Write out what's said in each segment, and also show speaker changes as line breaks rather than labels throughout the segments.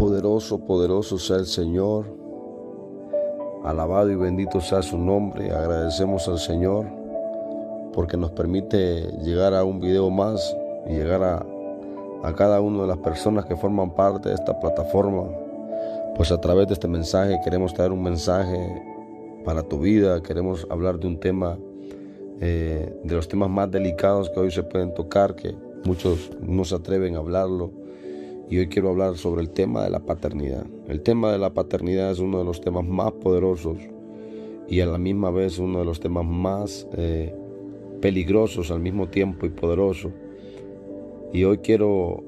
Poderoso, poderoso sea el Señor. Alabado y bendito sea su nombre. Agradecemos al Señor porque nos permite llegar a un video más y llegar a cada una de las personas que forman parte de esta plataforma. Pues a través de este mensaje queremos traer un mensaje para tu vida. Queremos hablar de un tema, de los temas más delicados que hoy se pueden tocar, que muchos no se atreven a hablarlo. Y hoy quiero hablar sobre el tema de la paternidad. El tema de la paternidad es uno de los temas más poderosos y a la misma vez uno de los temas más peligrosos al mismo tiempo y poderoso. Y hoy quiero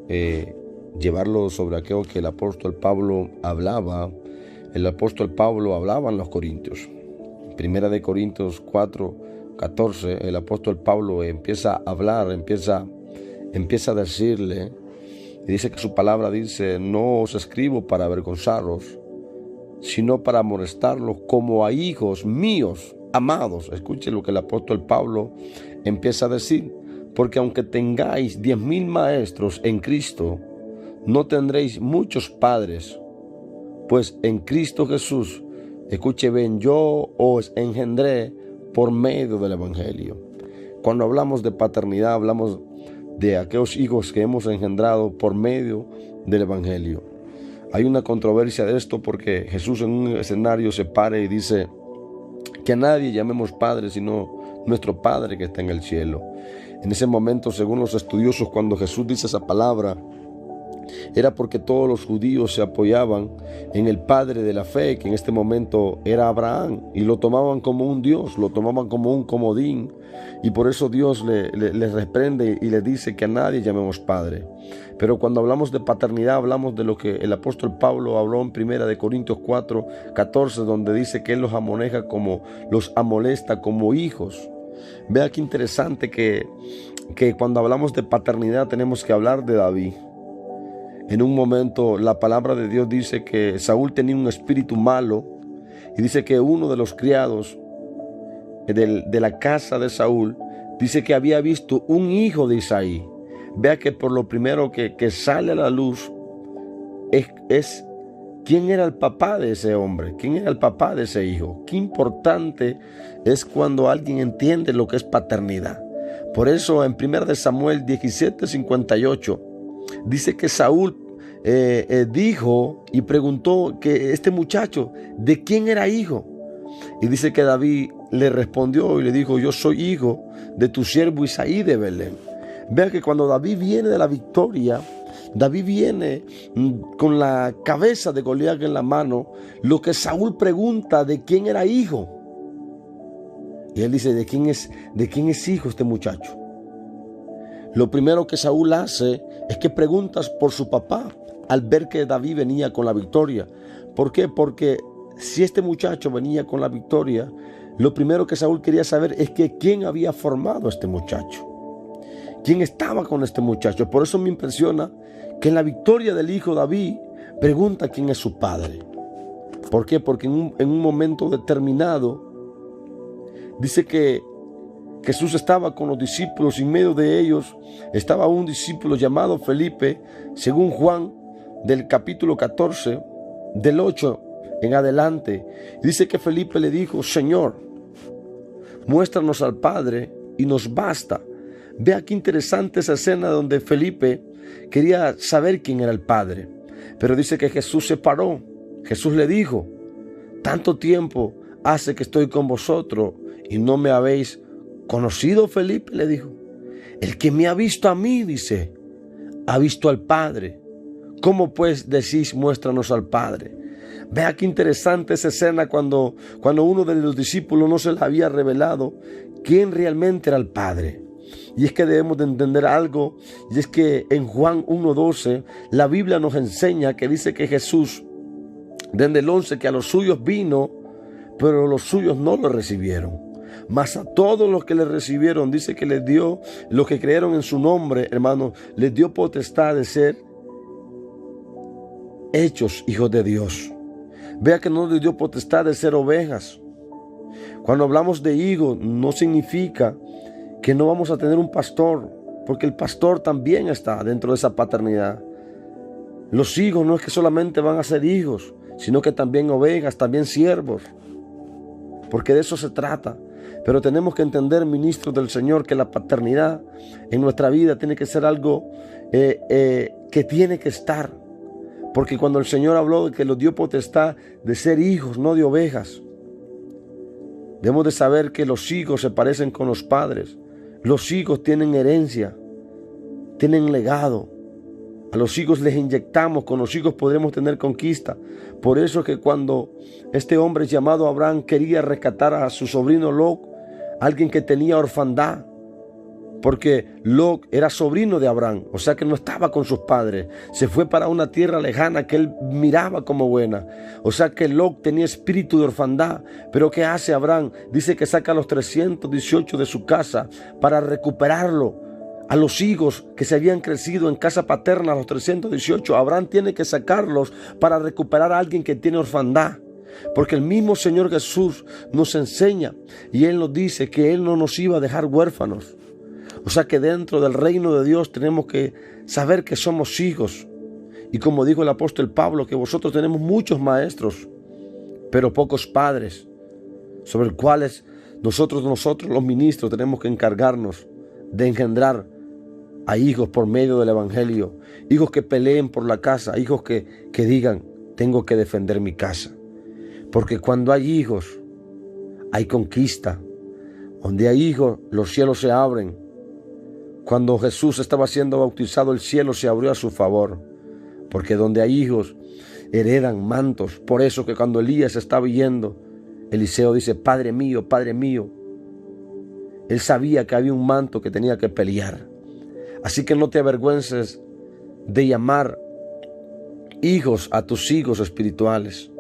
llevarlo sobre aquello que el apóstol Pablo hablaba. El apóstol Pablo hablaba en los Corintios. Primera de Corintios 4:14, el apóstol Pablo empieza a hablar, empieza a decirle. Y dice que su palabra dice: no os escribo para avergonzaros, sino para amonestarlos como a hijos míos amados. Escuche lo que el apóstol Pablo empieza a decir: porque aunque tengáis 10,000 maestros en Cristo, no tendréis muchos padres, pues en Cristo Jesús, escuche bien, yo os engendré por medio del Evangelio. Cuando hablamos de paternidad, hablamos de aquellos hijos que hemos engendrado por medio del Evangelio. Hay una controversia de esto porque Jesús en un escenario se para y dice que a nadie llamemos Padre sino nuestro Padre que está en el cielo. En ese momento, según los estudiosos, cuando Jesús dice esa palabra, era porque todos los judíos se apoyaban en el padre de la fe, que en este momento era Abraham, y lo tomaban como un Dios, lo tomaban como un comodín, y por eso Dios les reprende y les dice que a nadie llamemos padre. Pero cuando hablamos de paternidad, hablamos de lo que el apóstol Pablo habló en Primera de Corintios 4:14, donde dice que él los amonesta como hijos. Vea qué interesante que cuando hablamos de paternidad tenemos que hablar de David. En un momento la palabra de Dios dice que Saúl tenía un espíritu malo, y dice que uno de los criados de la casa de Saúl dice que había visto un hijo de Isaí. Vea que por lo primero que sale a la luz es quién era el papá de ese hombre, quién era el papá de ese hijo. Qué importante es cuando alguien entiende lo que es paternidad. Por eso en 1 de Samuel 17:58 dice que Saúl dijo y preguntó que este muchacho de quién era hijo, y dice que David le respondió y le dijo: yo soy hijo de tu siervo Isaí de Belén. Vea que cuando David viene de la victoria, David viene con la cabeza de Goliat en la mano. Lo que Saúl pregunta de quién era hijo, y él dice: ¿de quién es hijo este muchacho? Lo primero que Saúl hace es que preguntas por su papá al ver que David venía con la victoria. ¿Por qué? Porque si este muchacho venía con la victoria, lo primero que Saúl quería saber es que quién había formado a este muchacho, quién estaba con este muchacho. Por eso me impresiona que en la victoria del hijo David pregunta quién es su padre. ¿Por qué? Porque en un momento determinado dice que Jesús estaba con los discípulos y en medio de ellos estaba un discípulo llamado Felipe, según Juan del capítulo 14, del 8 en adelante. Dice que Felipe le dijo: Señor, muéstranos al Padre y nos basta. Vea qué interesante esa escena donde Felipe quería saber quién era el Padre. Pero dice que Jesús se paró. Jesús le dijo: tanto tiempo hace que estoy con vosotros y no me habéis conocido. Felipe le dijo: el que me ha visto a mí, dice, ha visto al Padre. ¿Cómo pues decís muéstranos al Padre? Vea qué interesante esa escena cuando uno de los discípulos no se le había revelado quién realmente era el Padre. Y es que debemos de entender algo, y es que en Juan 1:12 la Biblia nos enseña que dice que Jesús, desde el 11, que a los suyos vino, pero los suyos no lo recibieron. Mas a todos los que le recibieron, dice que les dio, los que creyeron en su nombre, hermanos, les dio potestad de ser hechos hijos de Dios. Vea que no les dio potestad de ser ovejas. Cuando hablamos de hijos, no significa que no vamos a tener un pastor, porque el pastor también está dentro de esa paternidad. Los hijos no es que solamente van a ser hijos, sino que también ovejas, también siervos. Porque de eso se trata. Pero tenemos que entender, ministros del Señor, que la paternidad en nuestra vida tiene que ser algo que tiene que estar. Porque cuando el Señor habló de que nos dio potestad de ser hijos, no de ovejas, debemos de saber que los hijos se parecen con los padres. Los hijos tienen herencia, tienen legado. A los hijos les inyectamos, con los hijos podremos tener conquista. Por eso es que cuando este hombre llamado Abraham quería rescatar a su sobrino Lot, alguien que tenía orfandad, porque Lot era sobrino de Abraham, o sea que no estaba con sus padres, se fue para una tierra lejana que él miraba como buena, o sea que Lot tenía espíritu de orfandad. Pero ¿qué hace Abraham? Dice que saca a los 318 de su casa para recuperarlo. A los hijos que se habían crecido en casa paterna, a los 318, Abraham tiene que sacarlos para recuperar a alguien que tiene orfandad. Porque el mismo Señor Jesús nos enseña y Él nos dice que Él no nos iba a dejar huérfanos. O sea que dentro del reino de Dios tenemos que saber que somos hijos. Y como dijo el apóstol Pablo, que vosotros tenemos muchos maestros, pero pocos padres, sobre los cuales nosotros los ministros tenemos que encargarnos de engendrar a hijos por medio del evangelio, hijos que peleen por la casa, hijos que digan, tengo que defender mi casa. Porque cuando hay hijos, hay conquista. Donde hay hijos, los cielos se abren. Cuando Jesús estaba siendo bautizado, el cielo se abrió a su favor. Porque donde hay hijos, heredan mantos. Por eso que cuando Elías estaba yendo, Eliseo dice, Padre mío, Padre mío. Él sabía que había un manto que tenía que pelear. Así que no te avergüences de llamar hijos a tus hijos espirituales.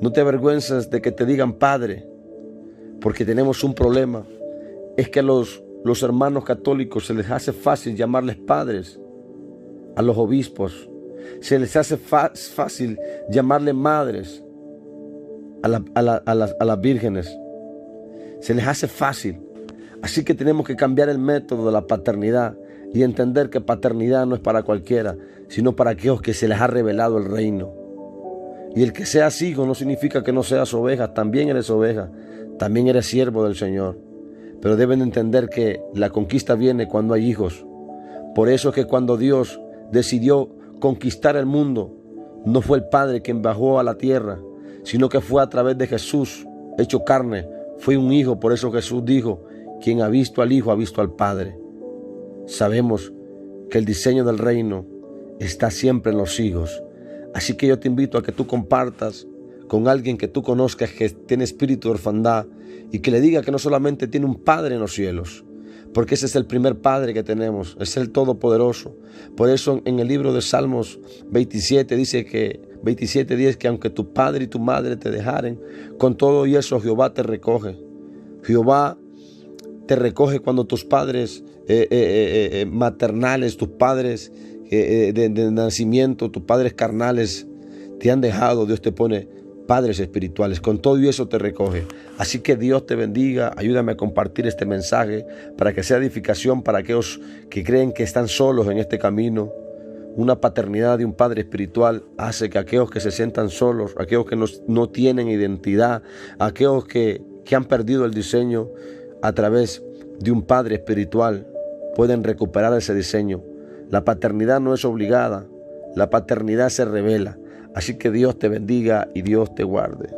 No te avergüences de que te digan Padre, porque tenemos un problema. Es que a los hermanos católicos se les hace fácil llamarles padres a los obispos. Se les hace fácil llamarle madres a las vírgenes. Se les hace fácil. Así que tenemos que cambiar el método de la paternidad y entender que paternidad no es para cualquiera, sino para aquellos que se les ha revelado el reino. Y el que seas hijo no significa que no seas oveja, también eres oveja, también eres siervo del Señor. Pero deben entender que la conquista viene cuando hay hijos. Por eso es que cuando Dios decidió conquistar el mundo, no fue el Padre quien bajó a la tierra, sino que fue a través de Jesús, hecho carne, fue un hijo. Por eso Jesús dijo, quien ha visto al Hijo ha visto al Padre. Sabemos que el diseño del reino está siempre en los hijos. Así que yo te invito a que tú compartas con alguien que tú conozcas que tiene espíritu de orfandad y que le diga que no solamente tiene un Padre en los cielos, porque ese es el primer Padre que tenemos, es el Todopoderoso. Por eso en el libro de Salmos 27 dice que 27:10 que aunque tu padre y tu madre te dejaren, con todo y eso Jehová te recoge. Jehová te recoge cuando tus padres maternales, tus padres de nacimiento, tus padres carnales te han dejado. Dios te pone padres espirituales, con todo y eso te recoge. Así que Dios te bendiga. Ayúdame a compartir este mensaje para que sea edificación para aquellos que creen que están solos en este camino. Una paternidad de un padre espiritual hace que aquellos que se sientan solos, aquellos que no tienen identidad, aquellos que han perdido el diseño, a través de un padre espiritual pueden recuperar ese diseño. La paternidad no es obligada, la paternidad se revela. Así que Dios te bendiga y Dios te guarde.